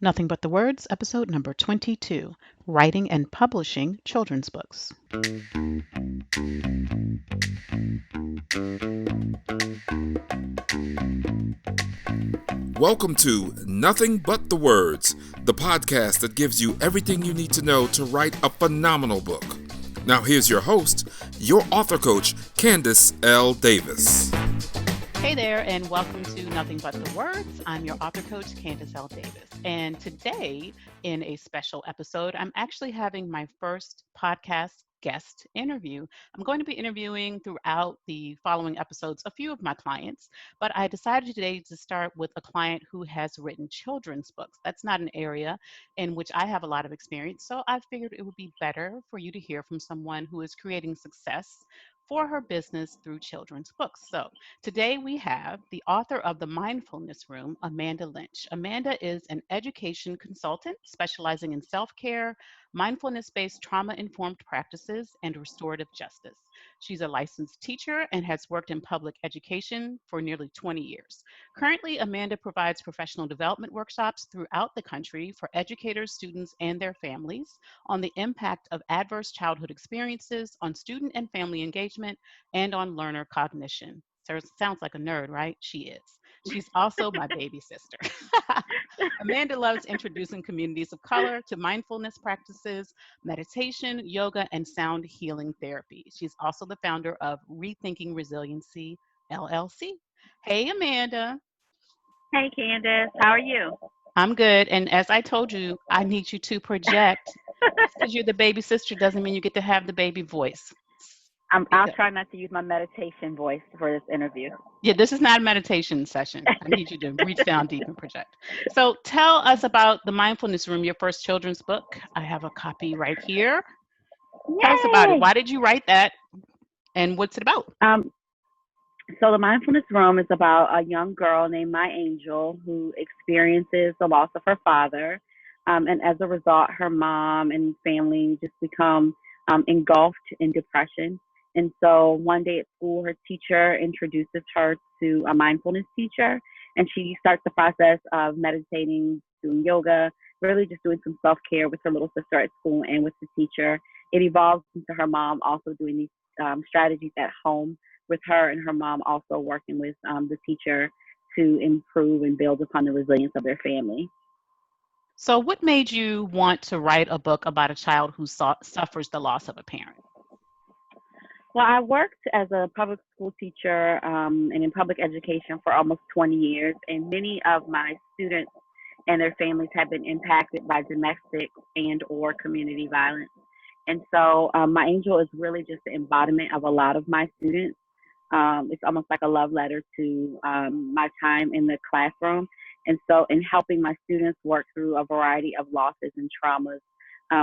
Nothing But the Words, episode number 22, Writing and Publishing Children's Books. Welcome to Nothing But the Words, the podcast that gives you everything you need to know to write a phenomenal book. Now here's your host, your author coach, Candace L. Davis. Hey there, and welcome to Nothing But the Words. I'm your author coach, Candace L. Davis. And today, in a special episode, I'm actually having my first podcast guest interview. I'm going to be interviewing throughout the following episodes a few of my clients, but I decided today to start with a client who has written children's books. That's not an area in which I have a lot of experience, so I figured it would be better for you to hear from someone who is creating success for her business through children's books. So today we have the author of the Mindfulness Room, Amanda Lynch. Amanda is an education consultant specializing in self-care, mindfulness-based trauma-informed practices, and restorative justice. She's a licensed teacher and has worked in public education for nearly 20 years. Currently, Amanda provides professional development workshops throughout the country for educators, students, and their families on the impact of adverse childhood experiences on student and family engagement and on learner cognition. So it sounds like a nerd, right? She is. She's also my baby sister. Amanda loves introducing communities of color to mindfulness practices, meditation, yoga, and sound healing therapy. She's also the founder of Rethinking Resiliency, LLC. Hey, Amanda. Hey, Candace. How are you? I'm good. And as I told you, I need you to project. Because you're the baby sister doesn't mean you get to have the baby voice. I'll try not to use my meditation voice for this interview. Yeah, this is not a meditation session. I need you to reach down deep and project. So tell us about the Mindfulness Room, your first children's book. I have a copy right here. Yay! Tell us about it. Why did you write that? And what's it about? So the Mindfulness Room is about a young girl named My Angel who experiences the loss of her father. And as a result, her mom and family just become engulfed in depression. And so one day at school, her teacher introduces her to a mindfulness teacher, and she starts the process of meditating, doing yoga, really just doing some self-care with her little sister at school and with the teacher. It evolves into her mom also doing these strategies at home with her, and her mom also working with the teacher to improve and build upon the resilience of their family. So what made you want to write a book about a child who suffers the loss of a parent? Well, I worked as a public school teacher and in public education for almost 20 years, and many of my students and their families have been impacted by domestic and or community violence. And so My Angel is really just the embodiment of a lot of my students. It's almost like a love letter to my time in the classroom. And so in helping my students work through a variety of losses and traumas,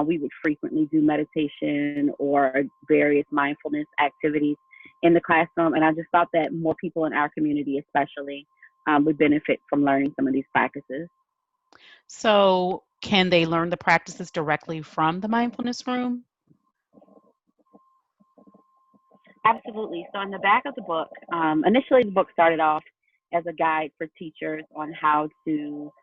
we would frequently do meditation or various mindfulness activities in the classroom. And I just thought that more people in our community especially would benefit from learning some of these practices. So can they learn the practices directly from the Mindfulness Room? Absolutely. So in the back of the book, initially the book started off as a guide for teachers on how to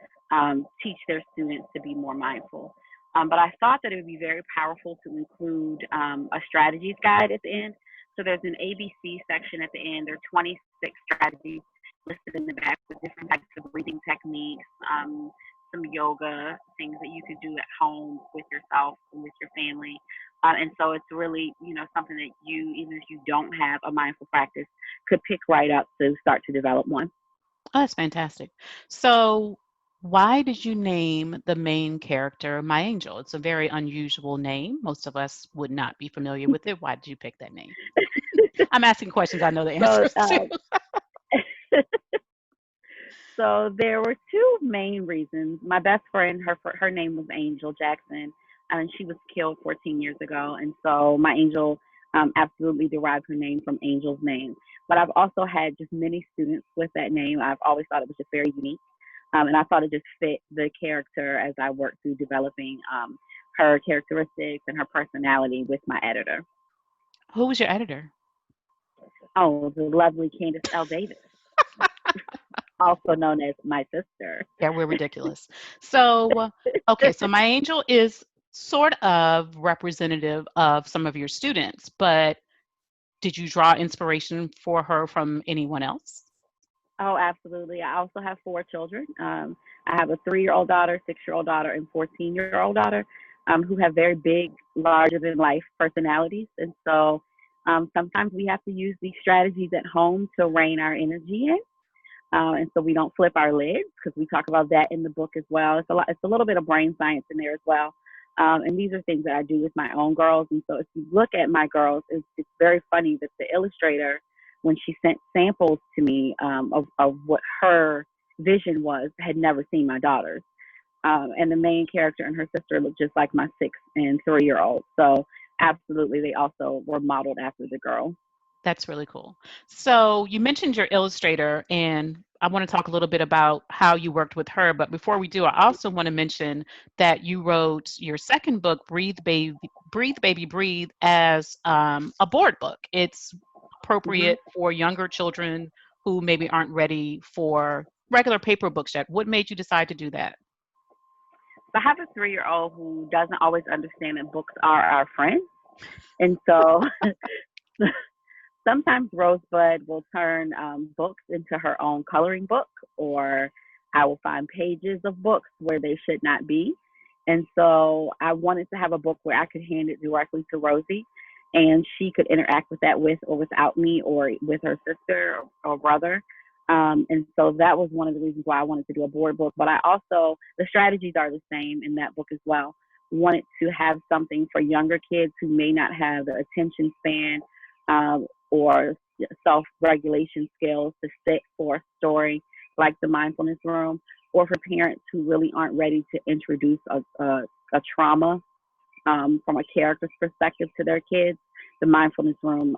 teach their students to be more mindful. But I thought that it would be very powerful to include a strategies guide at the end. So there's an ABC section at the end. There are 26 strategies listed in the back with different types of breathing techniques, some yoga, things that you could do at home with yourself and with your family. And so it's really, something that you, even if you don't have a mindful practice, could pick right up to start to develop one. Oh, that's fantastic. So why did you name the main character My Angel? It's a very unusual name. Most of us would not be familiar with it. Why did you pick that name? I'm asking questions I know the answers to. So there were two main reasons. My best friend, her name was Angel Jackson, and she was killed 14 years ago. And so My Angel absolutely derived her name from Angel's name. But I've also had just many students with that name. I've always thought it was just very unique. And I thought it just fit the character as I worked through developing her characteristics and her personality with my editor. Who was your editor? Oh, the lovely Candace L. Davis. also known as my sister. Yeah, we're ridiculous. So, okay, so my angel is sort of representative of some of your students, but did you draw inspiration for her from anyone else? Oh, absolutely. I also have four children. I have a 3-year-old daughter, 6-year-old daughter, and 14-year-old daughter who have very big, larger than life personalities. And so sometimes we have to use these strategies at home to rein our energy in. And so we don't flip our lids because we talk about that in the book as well. It's a little bit of brain science in there as well. And these are things that I do with my own girls. And so if you look at my girls, it's very funny that the illustrator, when she sent samples to me of what her vision was, had never seen my daughters. And the main character and her sister look just like my 6 and 3-year-old. So absolutely, they also were modeled after the girl. That's really cool. So you mentioned your illustrator, and I want to talk a little bit about how you worked with her. But before we do, I also want to mention that you wrote your second book, Breathe, Baby, Breathe, as a board book. It's Hmm. appropriate for younger children who maybe aren't ready for regular paper books yet. What made you decide to do that? I have a 3-year-old who doesn't always understand that books are our friends. And so sometimes Rosebud will turn books into her own coloring book, or I will find pages of books where they should not be. And so I wanted to have a book where I could hand it directly to Rosie and she could interact with that with or without me or with her sister or brother. And so that was one of the reasons why I wanted to do a board book. But I also, the strategies are the same in that book as well. Wanted to have something for younger kids who may not have the attention span or self-regulation skills to sit for a story like the Mindfulness Room, or for parents who really aren't ready to introduce a trauma from a character's perspective to their kids. The Mindfulness Room,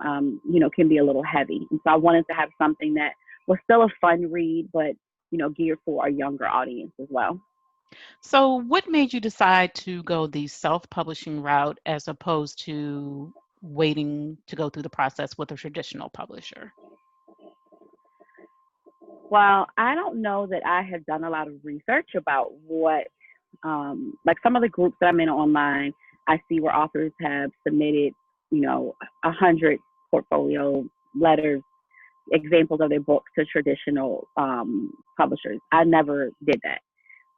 can be a little heavy, and so I wanted to have something that was still a fun read, but geared for a younger audience as well. So, what made you decide to go the self-publishing route as opposed to waiting to go through the process with a traditional publisher? Well, I don't know that I have done a lot of research about what, like some of the groups that I'm in online, I see where authors have submitted, 100 portfolio letters, examples of their books to traditional publishers. I never did that.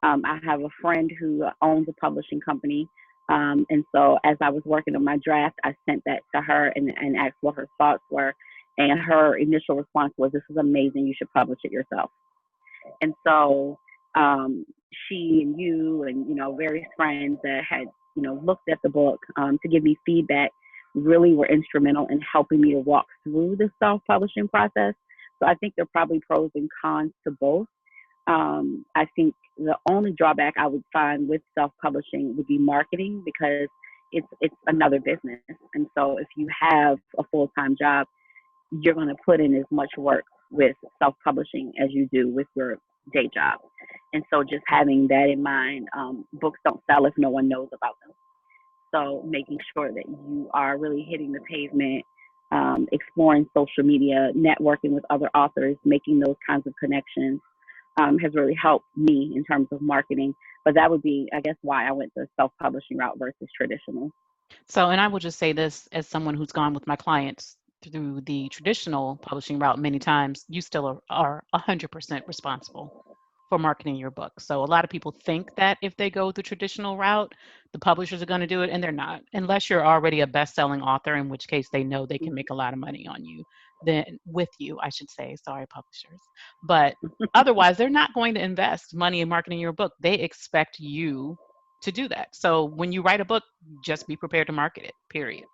I have a friend who owns a publishing company. And so as I was working on my draft, I sent that to her and asked what her thoughts were. And her initial response was, "This is amazing. You should publish it yourself." And so um, she and you and, various friends that had, looked at the book to give me feedback really were instrumental in helping me to walk through the self-publishing process. So I think there are probably pros and cons to both. I think the only drawback I would find with self-publishing would be marketing because it's another business. And so if you have a full-time job, you're going to put in as much work with self-publishing as you do with your day job. And so just having that in mind, books don't sell if no one knows about them. So making sure that you are really hitting the pavement, exploring social media, networking with other authors, making those kinds of connections has really helped me in terms of marketing. But that would be, I guess, why I went the self-publishing route versus traditional. So, and I will just say this as someone who's gone with my clients through the traditional publishing route many times, you still are 100% responsible for marketing your book. So, a lot of people think that if they go the traditional route, the publishers are going to do it, and they're not, unless you're already a best selling author, in which case they know they can make a lot of money on you, then with you, I should say. Sorry, publishers. But otherwise, they're not going to invest money in marketing your book. They expect you to do that. So when you write a book, just be prepared to market it, period.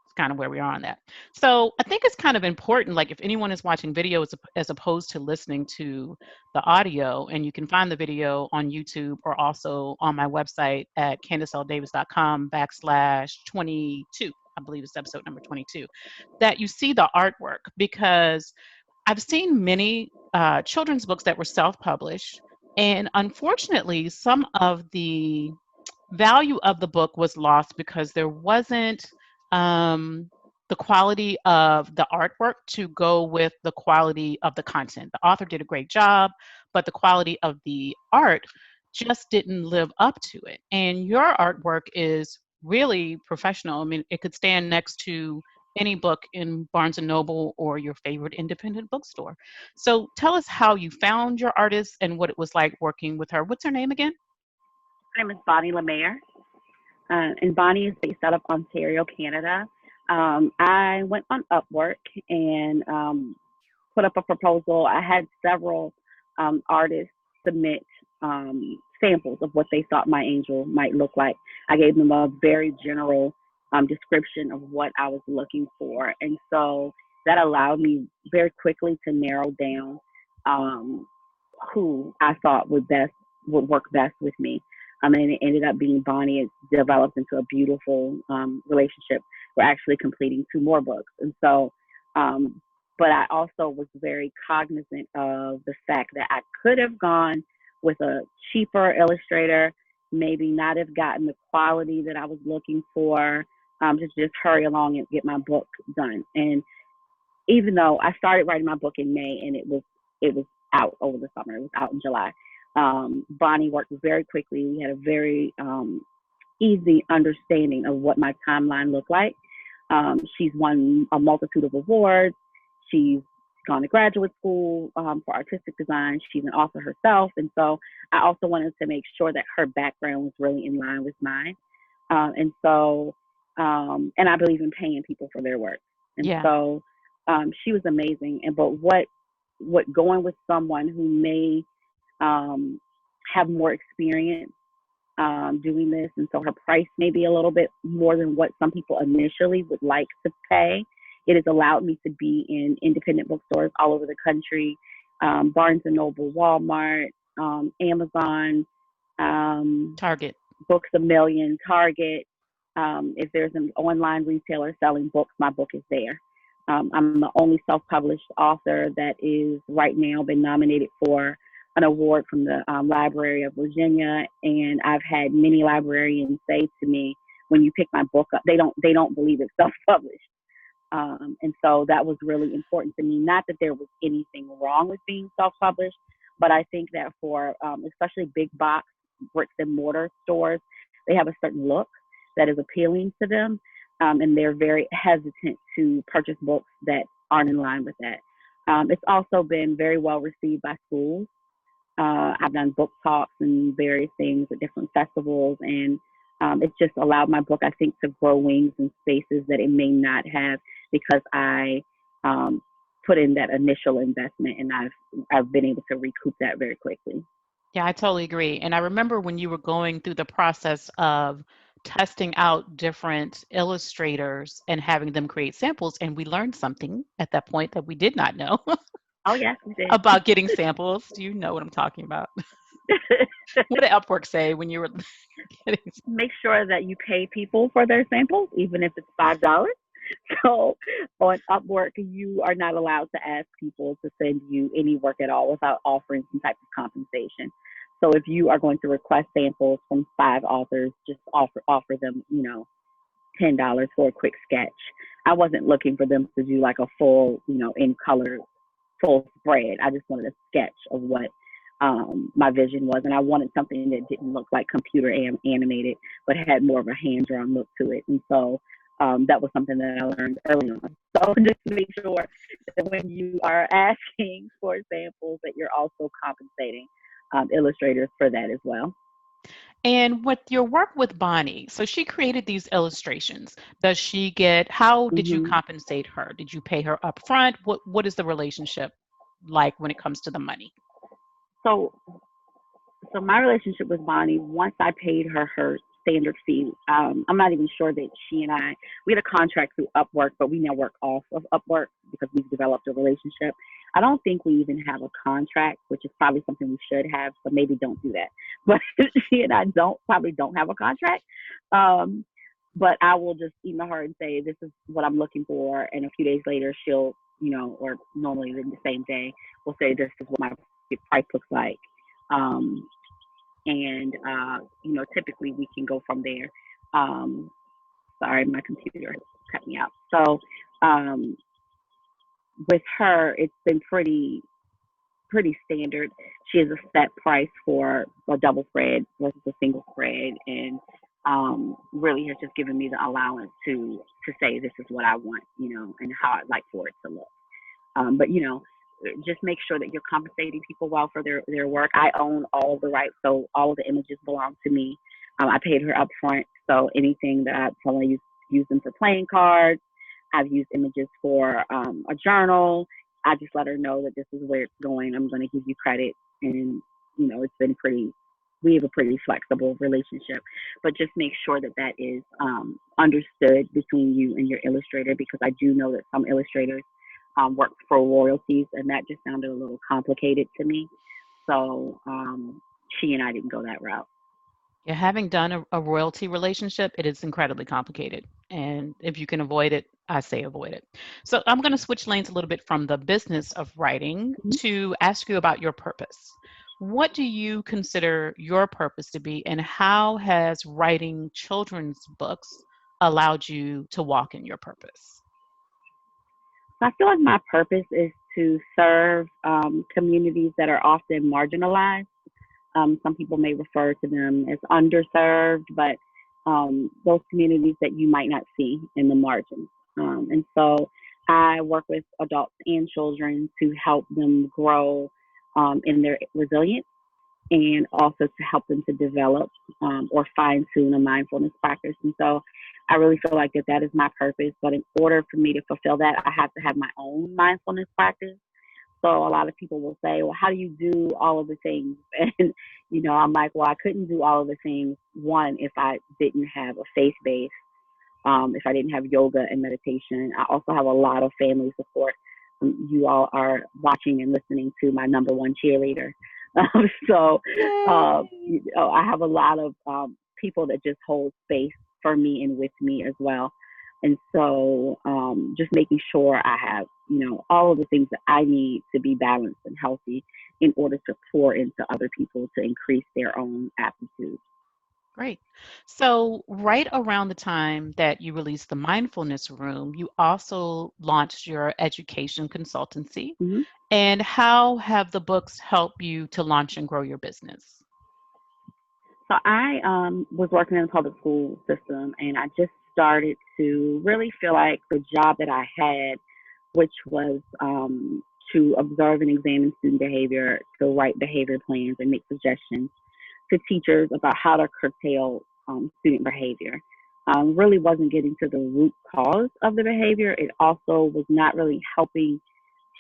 It's kind of where we are on that. So I think it's kind of important, like if anyone is watching video as opposed to listening to the audio, and you can find the video on YouTube or also on my website at CandiceLDavis.com/22. I believe it's episode number 22, that you see the artwork because I've seen many children's books that were self-published, and unfortunately, some of the value of the book was lost because there wasn't um, the quality of the artwork to go with the quality of the content. The author did a great job, but the quality of the art just didn't live up to it. And your artwork is really professional. I mean, it could stand next to any book in Barnes and Noble or your favorite independent bookstore. So tell us how you found your artist and what it was like working with her. What's her name again? My name is Bonnie Lemaire, and Bonnie is based out of Ontario, Canada. I went on Upwork and put up a proposal. I had several artists submit samples of what they thought my angel might look like. I gave them a very general description of what I was looking for. And so that allowed me very quickly to narrow down um, who I thought would work best with me. And it ended up being Bonnie. It developed into a beautiful relationship. We're actually completing two more books. And so, but I also was very cognizant of the fact that I could have gone with a cheaper illustrator, maybe not have gotten the quality that I was looking for, just hurry along and get my book done. And even though I started writing my book in May and it was out over the summer, it was out in July. Bonnie worked very quickly. We had a very easy understanding of what my timeline looked like. She's won a multitude of awards. She's gone to graduate school for artistic design. She's an author herself. And so I also wanted to make sure that her background was really in line with mine. And so, and I believe in paying people for their work. And Yeah. so she was amazing. But what going with someone who may have more experience doing this, and so her price may be a little bit more than what some people initially would like to pay. It has allowed me to be in independent bookstores all over the country, Barnes and Noble, Walmart, Amazon, Target. Books a Million, Target. If there's an online retailer selling books, my book is there. I'm the only self-published author that is right now been nominated for an award from the Library of Virginia, and I've had many librarians say to me, when you pick my book up, they don't believe it's self-published. And so that was really important to me. Not that there was anything wrong with being self-published, but I think that for especially big box bricks and mortar stores, they have a certain look that is appealing to them, and they're very hesitant to purchase books that aren't in line with that. It's also been very well received by schools. I've done book talks and various things at different festivals, and it's just allowed my book, I think, to grow wings in spaces that it may not have, because I put in that initial investment, and I've been able to recoup that very quickly. Yeah, I totally agree. And I remember when you were going through the process of testing out different illustrators and having them create samples, and we learned something at that point that we did not know Oh yes, we did. about getting samples. Do you know what I'm talking about? What did Upwork say when you were getting? Make sure that you pay people for their samples, even if it's $5. So on Upwork, you are not allowed to ask people to send you any work at all without offering some type of compensation. So if you are going to request samples from 5 authors, just offer them, $10 for a quick sketch. I wasn't looking for them to do like a full, in color, full spread. I just wanted a sketch of what my vision was, and I wanted something that didn't look like computer animated, but had more of a hand drawn look to it. And so that was something that I learned early on. So just to make sure that when you are asking for samples, that you're also compensating illustrators for that as well. And with your work with Bonnie, so she created these illustrations. How did you Hmm. compensate her? Did you pay her upfront? What is the relationship like when it comes to the money? So so my relationship with Bonnie, once I paid her standard fee, I'm not even sure that she and we had a contract through Upwork, but we now work off of Upwork because we've developed a relationship. I don't think we even have a contract, which is probably something we should have, so maybe don't do that. But she and I probably don't have a contract. Um, but I will just email her and say, this is what I'm looking for. And a few days later, she'll, or normally in the same day, we'll say, this is what my price looks like. Um, and typically we can go from there. Sorry, my computer. cut me out. So um, with her, it's been pretty standard. She has a set price for a double spread versus a single spread, and really has just given me the allowance to say this is what I want, and how I'd like for it to look. But just make sure that you're compensating people well for their work. I own all of the rights, so all of the images belong to me. I paid her up front, so anything that I tell her, use them for playing cards. I've used images for a journal. I just let her know that this is where it's going. I'm going to give you credit, and it's been we have a pretty flexible relationship, but just make sure that that is understood between you and your illustrator, because I do know that some illustrators work for royalties, and that just sounded a little complicated to me. So she and I didn't go that route. Yeah, having done a royalty relationship, it is incredibly complicated. And if you can avoid it, I say avoid it. So I'm going to switch lanes a little bit from the business of writing Mhm. to ask you about your purpose. What do you consider your purpose to be, and how has writing children's books allowed you to walk in your purpose? So I feel like my purpose is to serve communities that are often marginalized. Some people may refer to them as underserved, but those communities that you might not see in the margins. And so I work with adults and children to help them grow in their resilience, and also to help them to develop or fine tune a mindfulness practice. And so I really feel like that is my purpose. But in order for me to fulfill that, I have to have my own mindfulness practice. So a lot of people will say, well, how do you do all of the things? And, I'm like, well, I couldn't do all of the things, one, if I didn't have a faith base, if I didn't have yoga and meditation. I also have a lot of family support. You all are watching and listening to my number one cheerleader. So I have a lot of people that just hold space for me and with me as well. And so just making sure I have, all of the things that I need to be balanced and healthy in order to pour into other people to increase their own aptitude. Great. So, right around the time that you released the Mindfulness Room, you also launched your education consultancy. Mm-hmm. And how have the books helped you to launch and grow your business? So I was working in the public school system, and I just started to really feel like the job that I had, which was to observe and examine student behavior, to write behavior plans and make suggestions to teachers about how to curtail student behavior. Really wasn't getting to the root cause of the behavior. It also was not really helping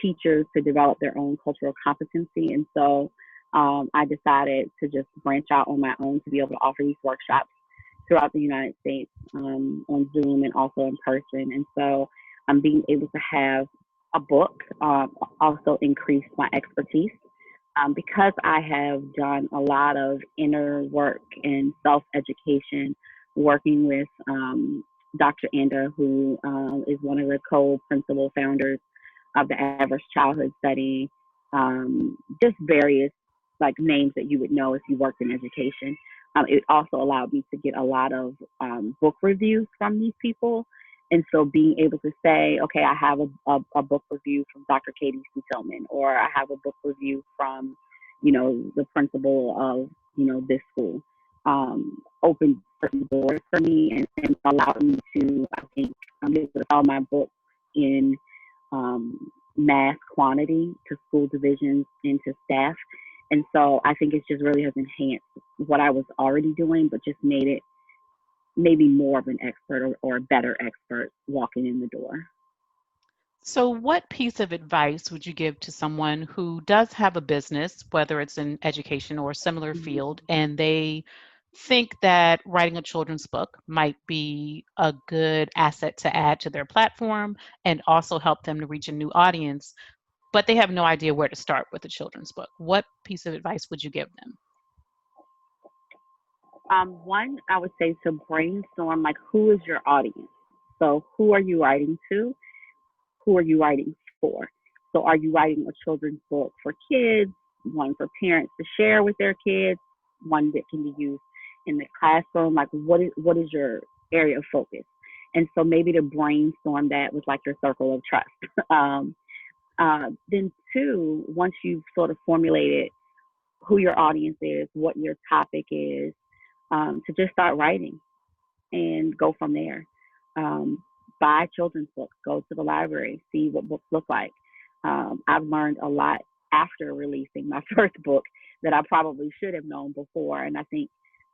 teachers to develop their own cultural competency. And so I decided to just branch out on my own to be able to offer these workshops throughout the United States on Zoom and also in person. And so being able to have a book also increased my expertise. Because I have done a lot of inner work and self-education, working with Dr. Anda, who is one of the co-principal founders of the Adverse Childhood Study, just various like names that you would know if you worked in education. It also allowed me to get a lot of book reviews from these people. And so being able to say, okay, I have a book review from Dr. Katie C. Tillman, or I have a book review from, the principal of, this school, opened certain doors for me and allowed me to, I think, I'm able to sell my book in mass quantity to school divisions and to staff. And so I think it just really has enhanced what I was already doing, but just made it maybe more of an expert or a better expert walking in the door. So, what piece of advice would you give to someone who does have a business, whether it's in education or a similar Mm-hmm. field, and they think that writing a children's book might be a good asset to add to their platform and also help them to reach a new audience, but they have no idea where to start with a children's book? What piece of advice would you give them? One, I would say to brainstorm, like, who is your audience? So who are you writing to? Who are you writing for? So are you writing a children's book for kids, one for parents to share with their kids, one that can be used in the classroom? Like, what is your area of focus? And so maybe to brainstorm that with like your circle of trust. Then two, once you've sort of formulated who your audience is, what your topic is, to just start writing and go from there. Um, Buy children's books, go to the library, see what books look like. I've learned a lot after releasing my first book that I probably should have known before. And I think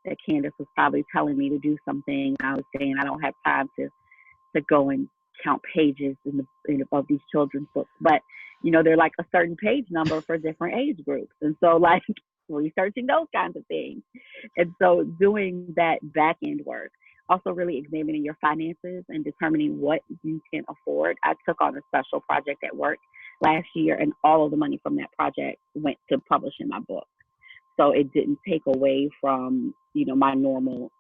that Candace was probably telling me to do something. I was saying I don't have time to go and count pages of these children's books. But, they're like a certain page number for different age groups. And so like researching those kinds of things. And so doing that back end work, also really examining your finances and determining what you can afford. I took on a special project at work last year, and all of the money from that project went to publishing my book. So it didn't take away from, my normal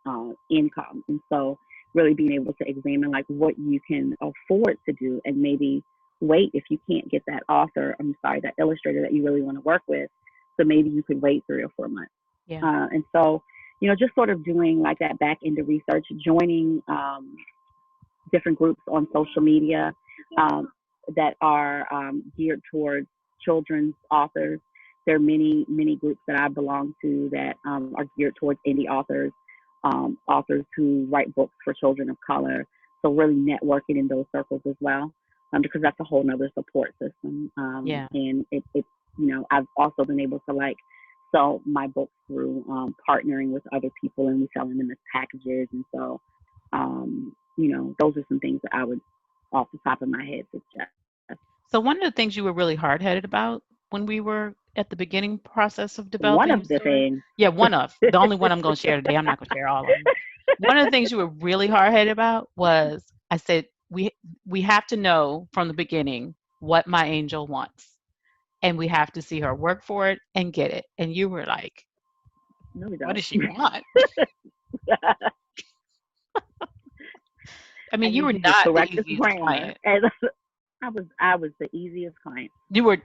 income. And so really being able to examine like what you can afford to do, and maybe wait if you can't get that that illustrator that you really want to work with. So maybe you could wait 3 or 4 months. Yeah. And so, just sort of doing like that back end of research, joining different groups on social media that are geared towards children's authors. There are many, many groups that I belong to that are geared towards indie authors, authors who write books for children of color. So really networking in those circles as well, because that's a whole nother support system. And I've also been able to like sell my books through partnering with other people, and we selling them as packages. And so, those are some things that I would, off the top of my head, suggest. So one of the things you were really hard-headed about when we were at the beginning process of developing one of the things. Yeah, the only one I'm going to share today. I'm not going to share all of them. One of the things you were really hard-headed about was, I said, we have to know from the beginning what my angel wants, and we have to see her work for it and get it. And you were like, no, we don't. What does she want? I mean, you were not the easiest client. I was the easiest client. You were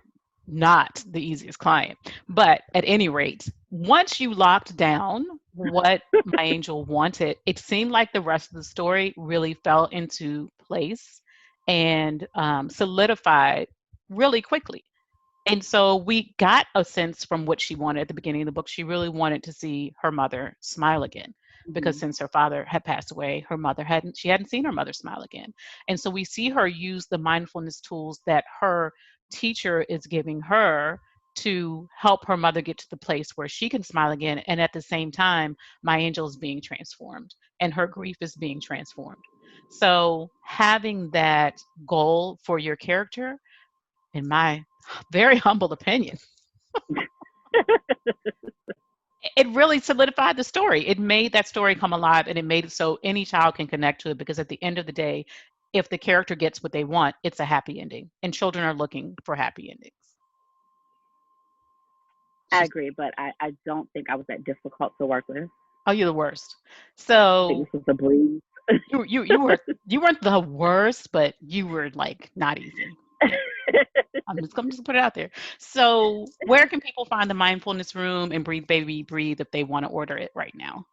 not the easiest client. But at any rate, once you locked down what my angel wanted, it seemed like the rest of the story really fell into place and solidified really quickly. And so we got a sense from what she wanted at the beginning of the book. She really wanted to see her mother smile again, because since her father had passed away, she hadn't seen her mother smile again. And so we see her use the mindfulness tools that her teacher is giving her to help her mother get to the place where she can smile again. And at the same time, my angel is being transformed and her grief is being transformed. So having that goal for your character, in my very humble opinion, it really solidified the story. It made that story come alive, and it made it so any child can connect to it, because at the end of the day, if the character gets what they want, it's a happy ending, and children are looking for happy endings. I agree, but I don't think I was that difficult to work with. Oh, you're the worst. So I think this was a breeze. you weren't the worst, but you were like not easy. I'm just going to put it out there. So where can people find the Mindfulness Room and Breathe Baby Breathe if they want to order it right now?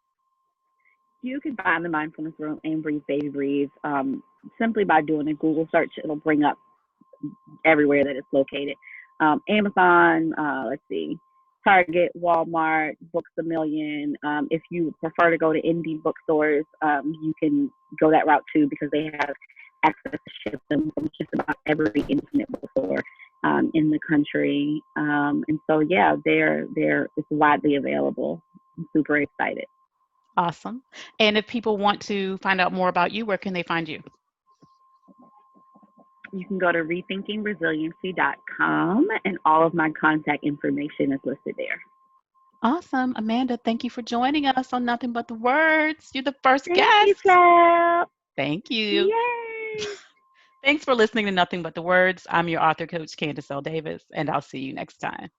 You can find the Mindfulness Room and Breathe Baby Breathe simply by doing a Google search. It'll bring up everywhere that it's located. Amazon, Target, Walmart, Books A Million. If you prefer to go to indie bookstores, you can go that route too, because they have access to ship them from just about every independent bookstore in the country. And so, yeah, it's widely available. I'm super excited. Awesome. And if people want to find out more about you, where can they find you? You can go to rethinkingresiliency.com, and all of my contact information is listed there. Awesome. Amanda, thank you for joining us on Nothing But the Words. You're the first guest. Thank you. Thank you. Yay. Thanks for listening to Nothing But the Words. I'm your author coach, Candace L. Davis, and I'll see you next time.